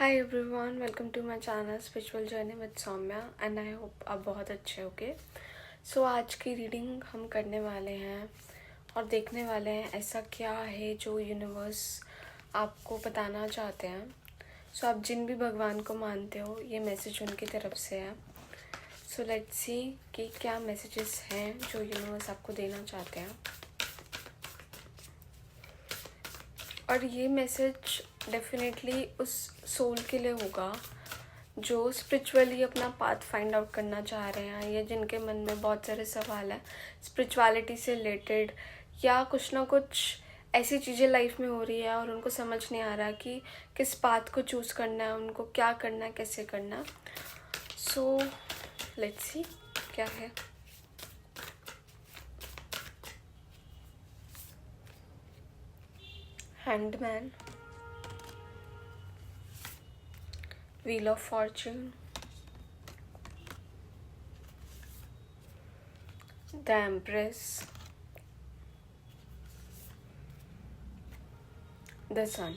Hi everyone, welcome to my channel spiritual journey with Saumya and I hope आप बहुत अच्छे होगे। सो आज की रीडिंग हम करने वाले हैं और देखने वाले हैं ऐसा क्या है जो यूनिवर्स आपको बताना चाहते हैं। सो आप जिन भी भगवान को मानते हो, ये मैसेज उनकी तरफ से है। सो लेट्स सी कि क्या मैसेजेस हैं जो यूनिवर्स आपको देना चाहते हैं। और ये मैसेज डेफिनेटली उस सोल के लिए होगा जो स्पिरिचुअली अपना पाथ फाइंड आउट करना चाह रहे हैं, या जिनके मन में बहुत सारे सवाल हैं स्पिरिचुअलिटी से रिलेटेड, या कुछ ना कुछ ऐसी चीज़ें लाइफ में हो रही है और उनको समझ नहीं आ रहा कि किस पाथ को चूज़ करना है, उनको क्या करना है, कैसे करना है। सो लेट्स सी क्या है। Hanged man, wheel of fortune, the empress, the sun,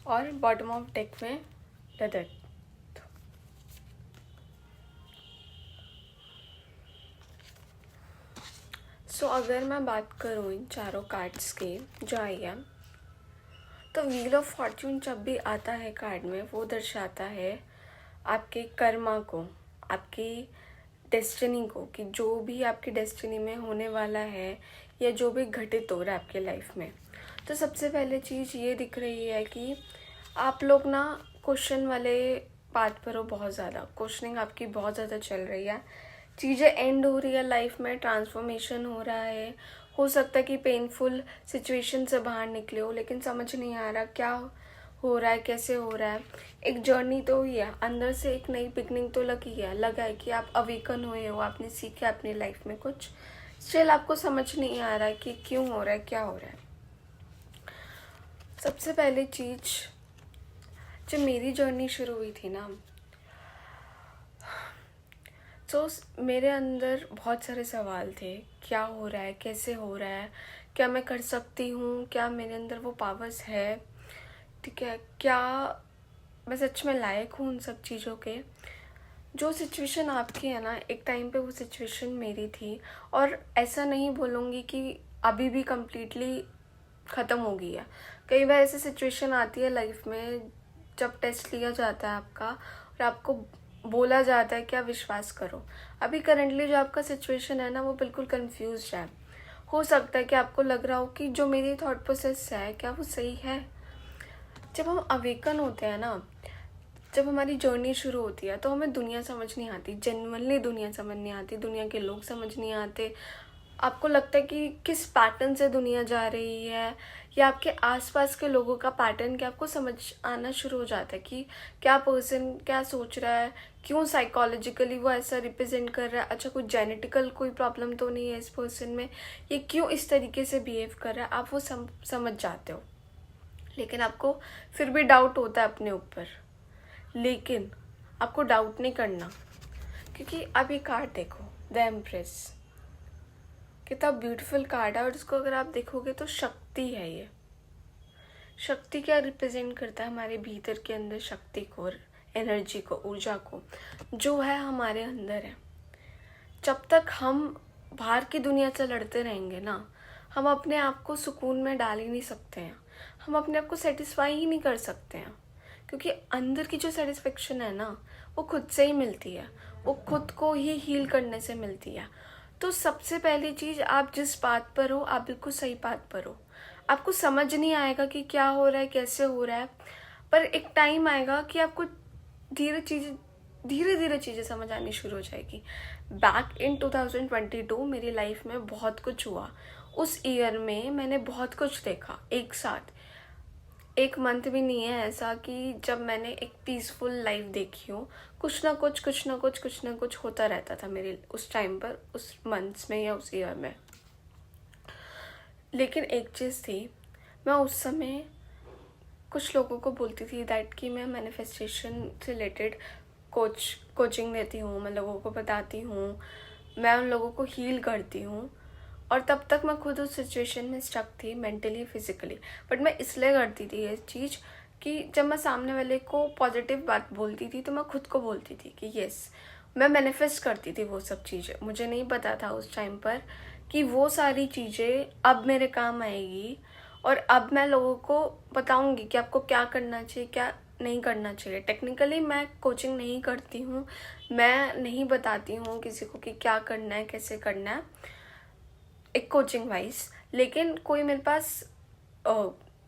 और बॉटम ऑफ डेक में द डेथ। सो अगर मैं बात करूँ इन चारों कार्ड्स की जो आई है, तो व्हील ऑफ फॉर्च्यून जब भी आता है कार्ड में, वो दर्शाता है आपके कर्मा को, आपकी डेस्टिनी को, कि जो भी आपकी डेस्टिनी में होने वाला है या जो भी घटित हो रहा है आपके लाइफ में। तो सबसे पहले चीज़ ये दिख रही है कि आप लोग ना क्वेश्चन वाले पार्ट पर हो, बहुत ज़्यादा क्वेश्चनिंग आपकी बहुत ज़्यादा चल रही है। चीज़ें एंड हो रही है लाइफ में, ट्रांसफॉर्मेशन हो रहा है। हो सकता है कि पेनफुल सिचुएशन से बाहर निकले हो, लेकिन समझ नहीं आ रहा क्या हो रहा है, कैसे हो रहा है। एक जर्नी तो हुई है, अंदर से एक नई बिगनिंग तो लगा है कि आप अवेकन हुए हो, आपने सीखा अपनी लाइफ में कुछ। स्टिल आपको समझ नहीं आ रहा है कि क्यों हो रहा है, क्या हो रहा है। सबसे पहले चीज़, जब मेरी जर्नी शुरू हुई थी ना, तो मेरे अंदर बहुत सारे सवाल थे। क्या हो रहा है, कैसे हो रहा है, क्या मैं कर सकती हूँ, क्या मेरे अंदर वो पावर्स है, ठीक है, क्या मैं सच में लायक हूँ उन सब चीज़ों के। जो सिचुएशन आपकी है ना, एक टाइम पे वो सिचुएशन मेरी थी। और ऐसा नहीं बोलूँगी कि अभी भी कम्प्लीटली ख़त्म हो गई है। कई बार ऐसी सिचुएशन आती है लाइफ में जब टेस्ट लिया जाता है आपका और आपको बोला जाता है कि आप विश्वास करो। अभी करंटली जो आपका सिचुएशन है ना, वो बिल्कुल कंफ्यूज है। हो सकता है कि आपको लग रहा हो कि जो मेरी थॉट प्रोसेस है क्या वो सही है। जब हम अवेकन होते हैं ना, जब हमारी जर्नी शुरू होती है, तो हमें दुनिया समझ नहीं आती, जेन्युइनली दुनिया समझ नहीं आती, दुनिया के लोग समझ नहीं आते। आपको लगता है कि किस पैटर्न से दुनिया जा रही है, या आपके आसपास के लोगों का पैटर्न क्या आपको समझ आना शुरू हो जाता है कि क्या पर्सन क्या सोच रहा है, क्यों साइकोलॉजिकली वो ऐसा रिप्रेजेंट कर रहा है। अच्छा, कोई जेनेटिकल कोई प्रॉब्लम तो नहीं है इस पर्सन में, ये क्यों इस तरीके से बिहेव कर रहा है, आप वो समझ जाते हो। लेकिन आपको फिर भी डाउट होता है अपने ऊपर। लेकिन आपको डाउट नहीं करना, क्योंकि अब ये कार्ड देखो, द एम्प्रेस, कितना ब्यूटीफुल कार्ड है। और इसको अगर आप देखोगे तो शक्ति है ये। शक्ति क्या रिप्रेजेंट करता है? हमारे भीतर के अंदर शक्ति को, एनर्जी को, ऊर्जा को, जो है हमारे अंदर है। जब तक हम बाहर की दुनिया से लड़ते रहेंगे ना, हम अपने आप को सुकून में डाल ही नहीं सकते हैं। हम अपने आप को सेटिस्फाई ही नहीं कर सकते हैं, क्योंकि अंदर की जो सेटिस्फेक्शन है ना, वो खुद से ही मिलती है, वो खुद को ही हील करने से मिलती है। तो सबसे पहली चीज़, आप जिस बात पर हो, आप बिल्कुल सही बात पर हो। आपको समझ नहीं आएगा कि क्या हो रहा है, कैसे हो रहा है, पर एक टाइम आएगा कि आपको धीरे धीरे चीज़ें समझ आनी शुरू हो जाएगी। बैक इन 2022 मेरी लाइफ में बहुत कुछ हुआ। उस ईयर में मैंने बहुत कुछ देखा एक साथ। एक मंथ भी नहीं है ऐसा कि जब मैंने एक पीसफुल लाइफ देखी हो। कुछ ना कुछ होता रहता था मेरे उस टाइम पर, उस मंथ्स में या उस ईयर में। लेकिन एक चीज़ थी, मैं उस समय कुछ लोगों को बोलती थी दैट कि मैं मैनिफेस्टेशन से रिलेटेड कोचिंग देती हूँ, मैं लोगों को बताती हूँ, मैं उन लोगों को हील करती हूँ। और तब तक मैं खुद उस सिचुएशन में स्टक थी, मेंटली फिजिकली। बट मैं इसलिए करती थी ये चीज़ कि जब मैं सामने वाले को पॉजिटिव बात बोलती थी तो मैं खुद को बोलती थी कि यस, मैं मैनिफेस्ट करती थी वो सब चीज़ें। मुझे नहीं पता था उस टाइम पर कि वो सारी चीज़ें अब मेरे काम आएगी और अब मैं लोगों को बताऊंगी कि आपको क्या करना चाहिए, क्या नहीं करना चाहिए। टेक्निकली मैं कोचिंग नहीं करती हूँ, मैं नहीं बताती हूँ किसी को कि क्या करना है, कैसे करना है एक कोचिंग वाइज। लेकिन कोई मेरे पास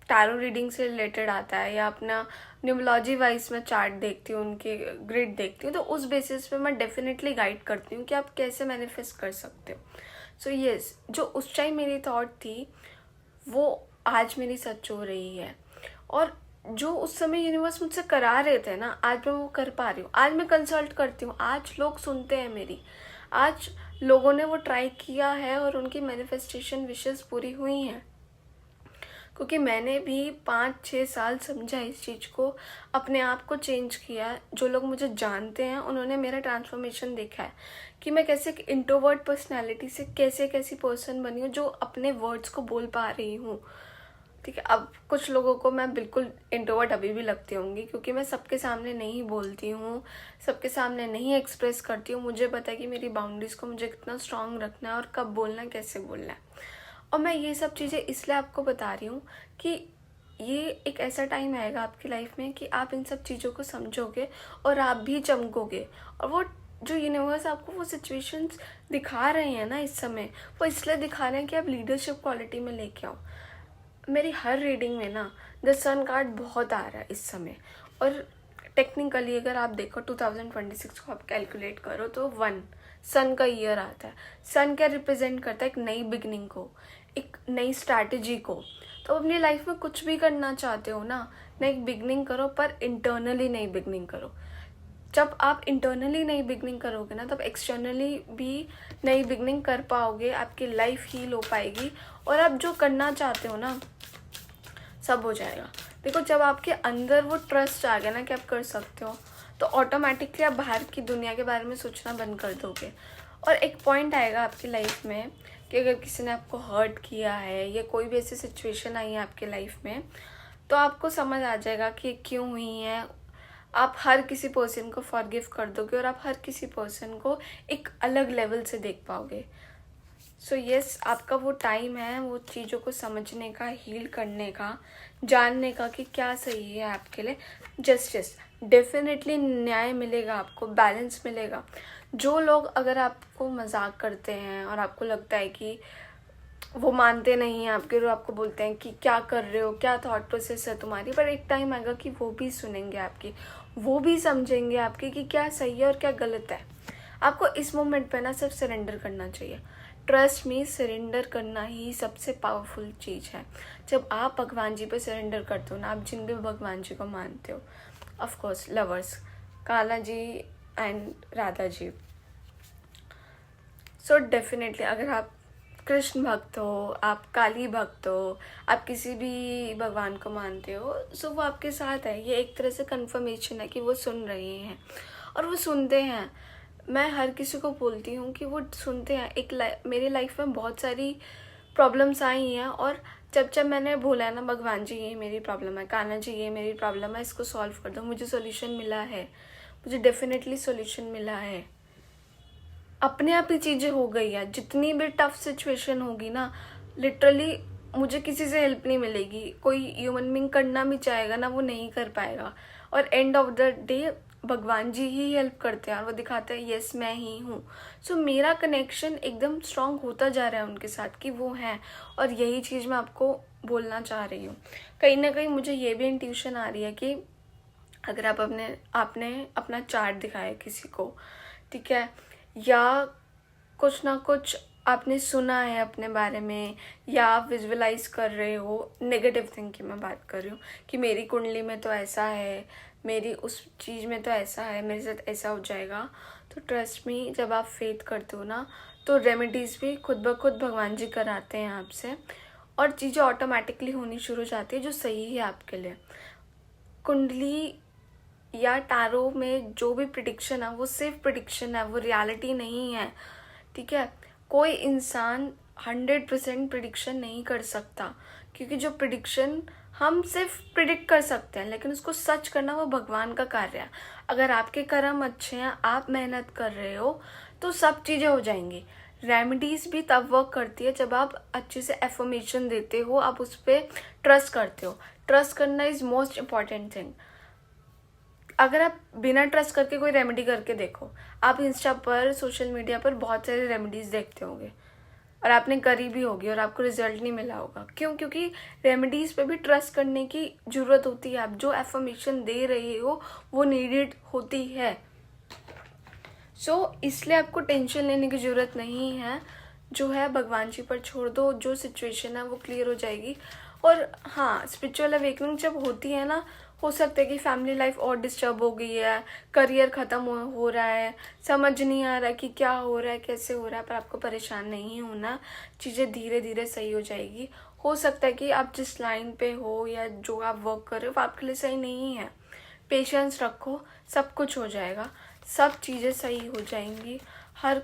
टैरो रीडिंग से रिलेटेड आता है या अपना न्यूमोलॉजी वाइज मैं चार्ट देखती हूँ, उनके ग्रिड देखती हूँ, तो उस बेसिस पे मैं डेफिनेटली गाइड करती हूँ कि आप कैसे मैनिफेस्ट कर सकते हो। सो यस, जो उस टाइम मेरी थॉट थी वो आज मेरी सच हो रही है। और जो उस समय यूनिवर्स मुझसे करा रहे थे ना, आज मैं वो कर पा रही हूँ। आज मैं कंसल्ट करती हूँ, आज लोग सुनते हैं मेरी, आज लोगों ने वो ट्राई किया है और उनकी मैनिफेस्टेशन विशेस पूरी हुई हैं। क्योंकि मैंने भी 5-6 साल समझा इस चीज़ को, अपने आप को चेंज किया। जो लोग मुझे जानते हैं उन्होंने मेरा ट्रांसफॉर्मेशन देखा है कि मैं कैसे एक इंट्रोवर्ट पर्सनैलिटी से कैसे कैसी पर्सन बनी हूँ जो अपने वर्ड्स को बोल पा रही हूँ। ठीक है, अब कुछ लोगों को मैं बिल्कुल इंट्रोवर्ट अभी भी लगती होंगी क्योंकि मैं सबके सामने नहीं बोलती हूँ, सबके सामने नहीं एक्सप्रेस करती हूँ। मुझे पता है कि मेरी बाउंड्रीज़ को मुझे कितना स्ट्रांग रखना है और कब बोलना है, कैसे बोलना है। और मैं ये सब चीज़ें इसलिए आपको बता रही हूँ कि ये एक ऐसा टाइम आएगा आपकी लाइफ में कि आप इन सब चीज़ों को समझोगे और आप भी चमकोगे। और वो जो यूनिवर्स आपको वो सिचुएशंस दिखा रहे हैं ना इस समय, वो इसलिए दिखा रहे हैं कि आप लीडरशिप क्वालिटी में लेके आओ। मेरी हर रीडिंग में ना द सन कार्ड बहुत आ रहा है इस समय। और टेक्निकली अगर आप देखो 2026 को आप कैलकुलेट करो तो 1 सन का ईयर आता है। सन क्या रिप्रेजेंट करता है? एक नई बिगनिंग को, एक नई स्ट्रैटेजी को। तो अपनी लाइफ में कुछ भी करना चाहते हो ना, नई बिगनिंग करो, पर इंटरनली नई बिगनिंग करो। जब आप इंटरनली नई बिगनिंग करोगे ना, तब एक्सटर्नली भी नई बिगनिंग कर पाओगे, आपकी लाइफ हील हो पाएगी और आप जो करना चाहते हो ना सब हो जाएगा। देखो, जब आपके अंदर वो ट्रस्ट आ गया ना कि आप कर सकते हो, तो ऑटोमेटिकली आप बाहर की दुनिया के बारे में सोचना बंद कर दोगे। और एक पॉइंट आएगा आपकी लाइफ में कि अगर किसी ने आपको हर्ट किया है या कोई भी ऐसी सिचुएशन आई है आपकी लाइफ में, तो आपको समझ आ जाएगा कि क्यों हुई है। आप हर किसी पर्सन को फॉरगिव कर दोगे और आप हर किसी पर्सन को एक अलग लेवल से देख पाओगे। सो यस, आपका वो टाइम है वो चीज़ों को समझने का, हील करने का, जानने का कि क्या सही है आपके लिए। जस्टिस डेफिनेटली, न्याय मिलेगा आपको, बैलेंस मिलेगा। जो लोग अगर आपको मजाक करते हैं और आपको लगता है कि वो मानते नहीं हैं आपके, और आपको बोलते हैं कि क्या कर रहे हो, क्या थॉट प्रोसेस है तुम्हारी, पर एक टाइम आएगा कि वो भी सुनेंगे आपकी, वो भी समझेंगे आपकी कि क्या सही है और क्या गलत है। आपको इस मोमेंट पे ना सिर्फ सरेंडर करना चाहिए। ट्रस्ट में सरेंडर करना ही सबसे पावरफुल चीज़ है। जब आप भगवान जी पे सरेंडर करते हो ना, आप जिन भी भगवान जी को मानते हो, of course lovers, Kala ji and Radha ji. So definitely अगर आप कृष्ण भक्त हो, आप काली भक्त हो, आप किसी भी भगवान को मानते हो, सो वो आपके साथ है। ये एक तरह से कंफर्मेशन है कि वो सुन रहे हैं और वो सुनते हैं। मैं हर किसी को बोलती हूँ कि वो सुनते हैं। मेरी लाइफ में बहुत सारी प्रॉब्लम्स आई हैं और जब मैंने बोला है ना, भगवान जी ये मेरी प्रॉब्लम है, कान्हा जी ये मेरी प्रॉब्लम है, इसको सॉल्व कर दो, मुझे सॉल्यूशन मिला है, मुझे डेफिनेटली सॉल्यूशन मिला है। अपने आप ही चीज़ें हो गई है। जितनी भी टफ सिचुएशन होगी ना, लिटरली मुझे किसी से हेल्प नहीं मिलेगी। कोई ह्यूमन बीइंग करना भी चाहेगा ना, वो नहीं कर पाएगा। और एंड ऑफ द डे भगवान जी ही हेल्प करते हैं और वो दिखाते हैं यस मैं ही हूँ। सो मेरा कनेक्शन एकदम स्ट्रांग होता जा रहा है उनके साथ कि वो हैं, और यही चीज़ मैं आपको बोलना चाह रही हूँ। कहीं ना कहीं मुझे ये भी इंट्यूशन आ रही है कि अगर आपने अपना चार्ट दिखाया किसी को, ठीक है, या कुछ ना कुछ आपने सुना है अपने बारे में, या आप विजुअलाइज कर रहे हो, नेगेटिव थिंग की मैं बात कर रही हूँ कि मेरी कुंडली में तो ऐसा है, मेरी उस चीज़ में तो ऐसा है, मेरे साथ ऐसा हो जाएगा, तो ट्रस्ट में जब आप फेथ करते हो ना, तो रेमेडीज़ भी खुद ब खुद भगवान जी कराते हैं आपसे और चीज़ें ऑटोमेटिकली होनी शुरू हो जाती है जो सही है आपके लिए। कुंडली या टैरो में जो भी प्रिडिक्शन है वो सिर्फ प्रिडिक्शन है, वो रियलिटी नहीं है। ठीक है, कोई इंसान 100% प्रिडिक्शन नहीं कर सकता, क्योंकि जो प्रिडिक्शन हम सिर्फ प्रिडिक्ट कर सकते हैं, लेकिन उसको सच करना वो भगवान का कार्य है। अगर आपके कर्म अच्छे हैं, आप मेहनत कर रहे हो, तो सब चीज़ें हो जाएंगी। रेमेडीज़ भी तब वर्क करती है जब आप अच्छे से एफर्मेशन देते हो, आप उस पर ट्रस्ट करते हो। ट्रस्ट करना इज़ मोस्ट इम्पॉर्टेंट थिंग। अगर आप बिना ट्रस्ट करके कोई रेमेडी करके देखो, आप इंस्टा पर, सोशल मीडिया पर बहुत सारे रेमेडीज़ देखते होंगे और आपने करी भी होगी और आपको रिजल्ट नहीं मिला होगा। क्यों? क्योंकि रेमेडीज़ पे भी ट्रस्ट करने की ज़रूरत होती है। आप जो एफर्मेशन दे रहे हो वो नीडेड होती है। इसलिए आपको टेंशन लेने की ज़रूरत नहीं है। जो है भगवान जी पर छोड़ दो, जो सिचुएशन है वो क्लियर हो जाएगी। और हाँ, स्पिरिचुअल अवेकनिंग जब होती है ना, हो सकता है कि फैमिली लाइफ और डिस्टर्ब हो गई है, करियर ख़त्म हो रहा है, समझ नहीं आ रहा कि क्या हो रहा है, कैसे हो रहा है, पर आपको परेशान नहीं होना। चीज़ें धीरे धीरे सही हो जाएगी। हो सकता है कि आप जिस लाइन पे हो या जो आप वर्क कर रहे हो वो आपके लिए सही नहीं है। पेशेंस रखो, सब कुछ हो जाएगा, सब चीज़ें सही हो जाएंगी। हर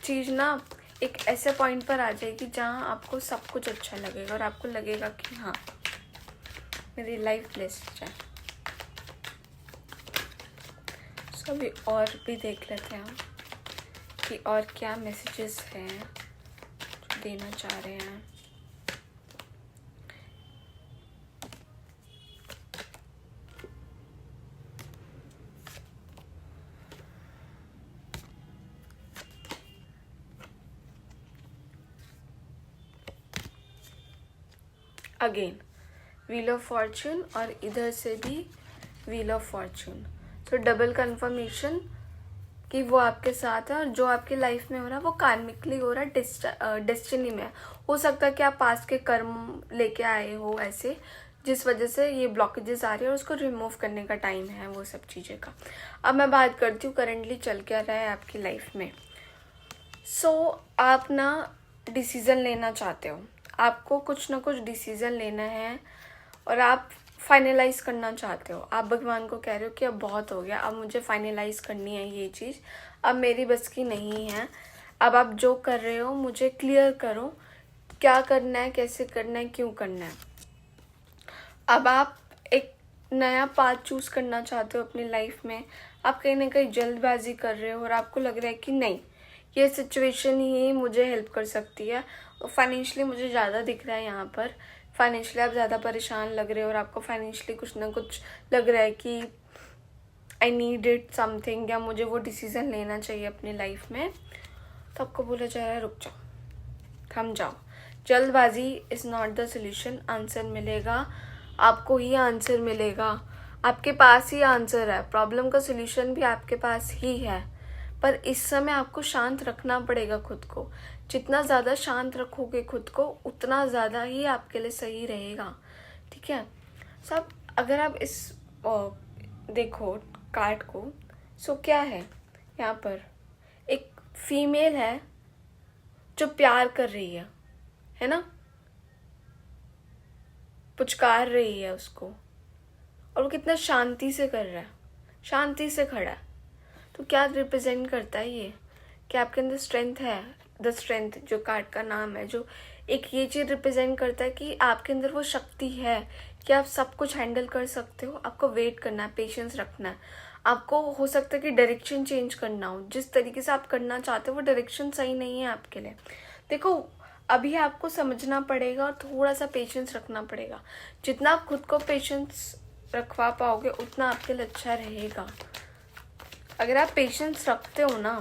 चीज़ ना एक ऐसे पॉइंट पर आ जाएगी जहाँ आपको सब कुछ अच्छा लगेगा और आपको लगेगा कि हाँ, मेरी लाइफ ब्लेस्ड है। अभी और भी देख लेते हैं हम कि और क्या मैसेजेस हैं जो देना चाह रहे हैं। अगेन व्हील ऑफ फॉर्चून और इधर से भी व्हील ऑफ फॉर्चून। तो डबल कंफर्मेशन कि वो आपके साथ है और जो आपकी लाइफ में हो रहा है वो कार्मिकली हो रहा है, डेस्टिनी में है। हो सकता है कि आप पास्ट के कर्म लेके आए हो ऐसे, जिस वजह से ये ब्लॉकेजेस आ रही है और उसको रिमूव करने का टाइम है वो सब चीज़ें का। अब मैं बात करती हूँ करंटली चल क्या रहा है आपकी लाइफ में। आप ना डिसीज़न लेना चाहते हो, आपको कुछ ना कुछ डिसीज़न लेना है और आप फाइनलाइज करना चाहते हो। आप भगवान को कह रहे हो कि अब बहुत हो गया, अब मुझे फाइनलाइज करनी है ये चीज़, अब मेरी बस की नहीं है। अब आप जो कर रहे हो मुझे क्लियर करो, क्या करना है, कैसे करना है, क्यों करना है। अब आप एक नया पाथ चूज़ करना चाहते हो अपनी लाइफ में। आप कहीं ना कहीं जल्दबाजी कर रहे हो और आपको लग रहा है कि नहीं, ये सिचुएशन ही मुझे हेल्प कर सकती है। फाइनेंशियली मुझे ज़्यादा दिख रहा है यहाँ पर, फाइनेंशियली आप ज़्यादा परेशान लग रहे हो और आपको फाइनेंशियली कुछ ना कुछ लग रहा है कि आई नीड इट समथिंग, या मुझे वो डिसीज़न लेना चाहिए अपनी लाइफ में। तो आपको बोला जा रहा है रुक जाओ, थम जाओ। जल्दबाजी is not the solution. Answer मिलेगा, आपको ही आंसर मिलेगा, आपके पास ही आंसर है। प्रॉब्लम का सोल्यूशन भी आपके पास ही है, पर इस समय आपको शांत रखना पड़ेगा खुद को। जितना ज़्यादा शांत रखोगे खुद को, उतना ज़्यादा ही आपके लिए सही रहेगा। ठीक है सब। अगर आप इस देखो कार्ड को, क्या है यहाँ पर, एक फीमेल है जो प्यार कर रही है ना, पुचकार रही है उसको, और वो कितना शांति से कर रहा है, शांति से खड़ा है। तो क्या रिप्रेजेंट करता है ये कि आपके अंदर स्ट्रेंथ है। द स्ट्रेंथ जो कार्ड का नाम है, जो एक ये चीज़ रिप्रेजेंट करता है कि आपके अंदर वो शक्ति है कि आप सब कुछ हैंडल कर सकते हो। आपको वेट करना है, पेशेंस रखना है। आपको हो सकता है कि डायरेक्शन चेंज करना हो, जिस तरीके से आप करना चाहते हो वो डायरेक्शन सही नहीं है आपके लिए। देखो अभी आपको समझना पड़ेगा और थोड़ा सा पेशेंस रखना पड़ेगा। जितना आप खुद को पेशेंस रखवा पाओगे उतना आपके लिए अच्छा रहेगा। अगर आप पेशेंस रखते हो ना,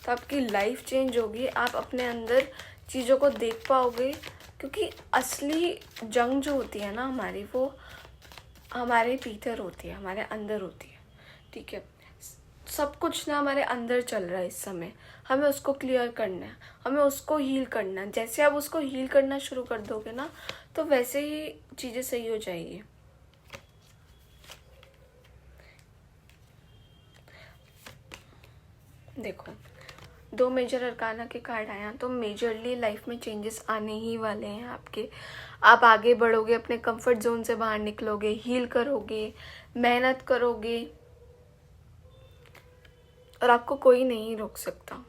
तो आपकी लाइफ चेंज होगी। आप अपने अंदर चीज़ों को देख पाओगे, क्योंकि असली जंग जो होती है ना हमारी, वो हमारे भीतर होती है, हमारे अंदर होती है। ठीक है, सब कुछ ना हमारे अंदर चल रहा है इस समय। हमें उसको क्लियर करना है, हमें उसको हील करना है। जैसे आप उसको हील करना शुरू कर दोगे ना, तो वैसे ही चीज़ें सही हो जाएगी। देखो 2 मेजर अरकाना के कार्ड आए हैं, तो मेजरली लाइफ में चेंजेस आने ही वाले हैं आपके। आप आगे बढ़ोगे, अपने कंफर्ट जोन से बाहर निकलोगे, हील करोगे, मेहनत करोगे, और आपको कोई नहीं रोक सकता,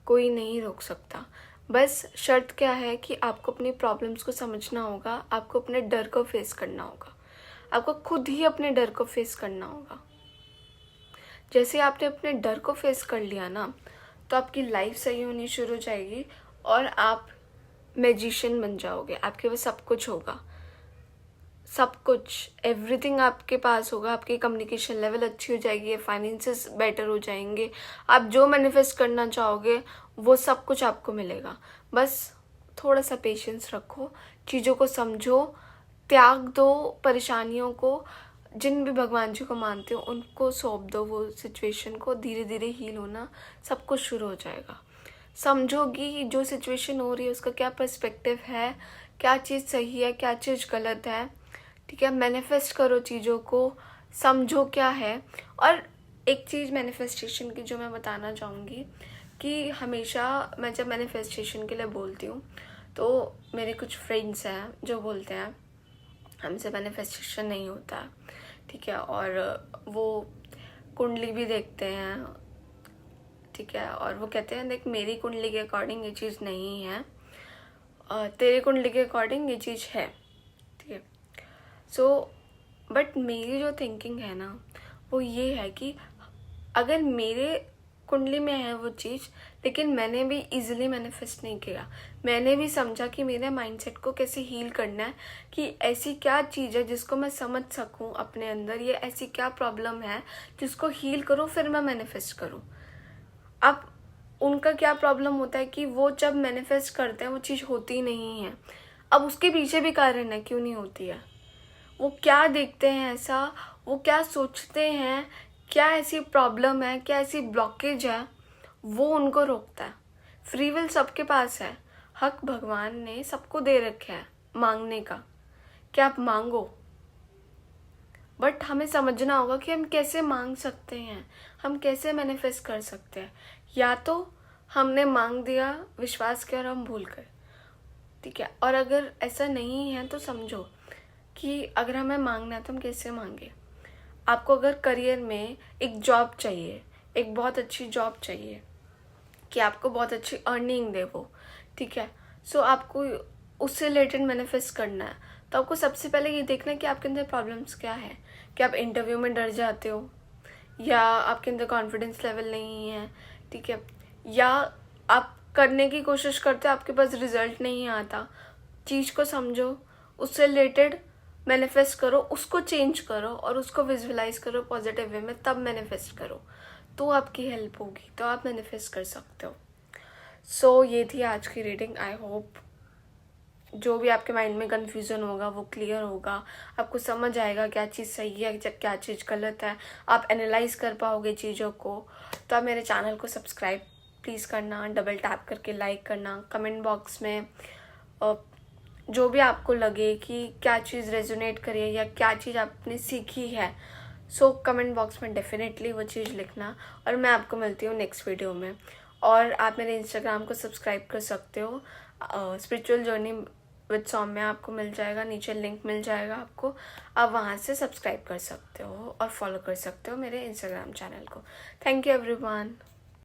कोई नहीं रोक सकता। बस शर्त क्या है कि आपको अपनी प्रॉब्लम्स को समझना होगा, आपको अपने डर को फेस करना होगा, आपको खुद ही अपने डर को फेस करना होगा। जैसे आपने अपने डर को फेस कर लिया ना, तो आपकी लाइफ सही होनी शुरू हो जाएगी और आप मैजिशियन बन जाओगे। आपके पास सब कुछ होगा, सब कुछ, एवरीथिंग आपके पास होगा। आपकी कम्युनिकेशन लेवल अच्छी हो जाएगी, फाइनेंसेस बेटर हो जाएंगे, आप जो मैनिफेस्ट करना चाहोगे वो सब कुछ आपको मिलेगा। बस थोड़ा सा पेशेंस रखो, चीज़ों को समझो, त्याग दो परेशानियों को। जिन भी भगवान जी को मानते हो उनको सौंप दो वो सिचुएशन को, धीरे धीरे हील होना सब कुछ शुरू हो जाएगा। समझोगी जो सिचुएशन हो रही है उसका क्या पर्सपेक्टिव है, क्या चीज़ सही है, क्या चीज़ गलत है। ठीक है, मैनिफेस्ट करो चीज़ों को, समझो क्या है। और एक चीज़ मैनिफेस्टेशन की जो मैं बताना चाहूँगी कि हमेशा मैं जब मैनिफेस्टेशन के लिए बोलती हूँ तो मेरे कुछ फ्रेंड्स हैं जो बोलते हैं हमसे मैनिफेस्टेशन नहीं होता है। ठीक है, और वो कुंडली भी देखते हैं। ठीक है, और वो कहते हैं देख मेरी कुंडली के अकॉर्डिंग ये चीज़ नहीं है, तेरे कुंडली के अकॉर्डिंग ये चीज़ है। ठीक है, सो बट मेरी जो थिंकिंग है ना वो ये है कि अगर मेरे कुंडली में है वो चीज़, लेकिन मैंने भी इजीली मैनिफेस्ट नहीं किया, मैंने भी समझा कि मेरे माइंडसेट को कैसे हील करना है, कि ऐसी क्या चीज़ है जिसको मैं समझ सकूं अपने अंदर, ये ऐसी क्या प्रॉब्लम है जिसको हील करूं फिर मैं मैनिफेस्ट करूं। अब उनका क्या प्रॉब्लम होता है कि वो जब मैनिफेस्ट करते हैं वो चीज़ होती नहीं है। अब उसके पीछे भी कारण है क्यों नहीं होती है, वो क्या देखते हैं ऐसा, वो क्या सोचते हैं, क्या ऐसी प्रॉब्लम है, क्या ऐसी ब्लॉकेज है, वो उनको रोकता है। फ्री विल सबके पास है, हक भगवान ने सबको दे रखा है मांगने का, कि आप मांगो। बट हमें समझना होगा कि हम कैसे मांग सकते हैं, हम कैसे मैनिफेस्ट कर सकते हैं। या तो हमने मांग दिया, विश्वास किया और हम भूल गए। ठीक है, और अगर ऐसा नहीं है तो समझो कि अगर हमें मांगना है तो हम कैसे मांगे। आपको अगर करियर में एक जॉब चाहिए, एक बहुत अच्छी जॉब चाहिए कि आपको बहुत अच्छी अर्निंग दे वो, ठीक है, सो आपको उससे रिलेटेड मैनिफेस्ट करना है। तो आपको सबसे पहले ये देखना है कि आपके अंदर प्रॉब्लम्स क्या है, कि आप इंटरव्यू में डर जाते हो, या आपके अंदर कॉन्फिडेंस लेवल नहीं है। ठीक है, या आप करने की कोशिश करते हो आपके पास रिजल्ट नहीं आता। चीज़ को समझो, उससे रिलेटेड मैनिफेस्ट करो, उसको चेंज करो और उसको विजुअलाइज करो पॉजिटिव वे में, तब मैनिफेस्ट करो तो आपकी हेल्प होगी, तो आप मैनिफेस्ट कर सकते हो। सो ये थी आज की रीडिंग। आई होप जो भी आपके माइंड में कन्फ्यूज़न होगा वो क्लियर होगा, आपको समझ आएगा क्या चीज़ सही है क्या चीज़ गलत है, आप एनालाइज कर पाओगे चीज़ों को। तो आप मेरे चैनल को सब्सक्राइब प्लीज़ करना, डबल टैप करके लाइक करना, कमेंट बॉक्स में जो भी आपको लगे कि क्या चीज़ रेजोनेट करे या क्या चीज़ आपने सीखी है, सो कमेंट बॉक्स में डेफिनेटली वो चीज़ लिखना। और मैं आपको मिलती हूँ नेक्स्ट वीडियो में। और आप मेरे इंस्टाग्राम को सब्सक्राइब कर सकते हो, स्पिरिचुअल जर्नी विद सौम्या आपको मिल जाएगा, नीचे लिंक मिल जाएगा आपको, आप वहाँ से सब्सक्राइब कर सकते हो और फॉलो कर सकते हो मेरे इंस्टाग्राम चैनल को। Thank you everyone.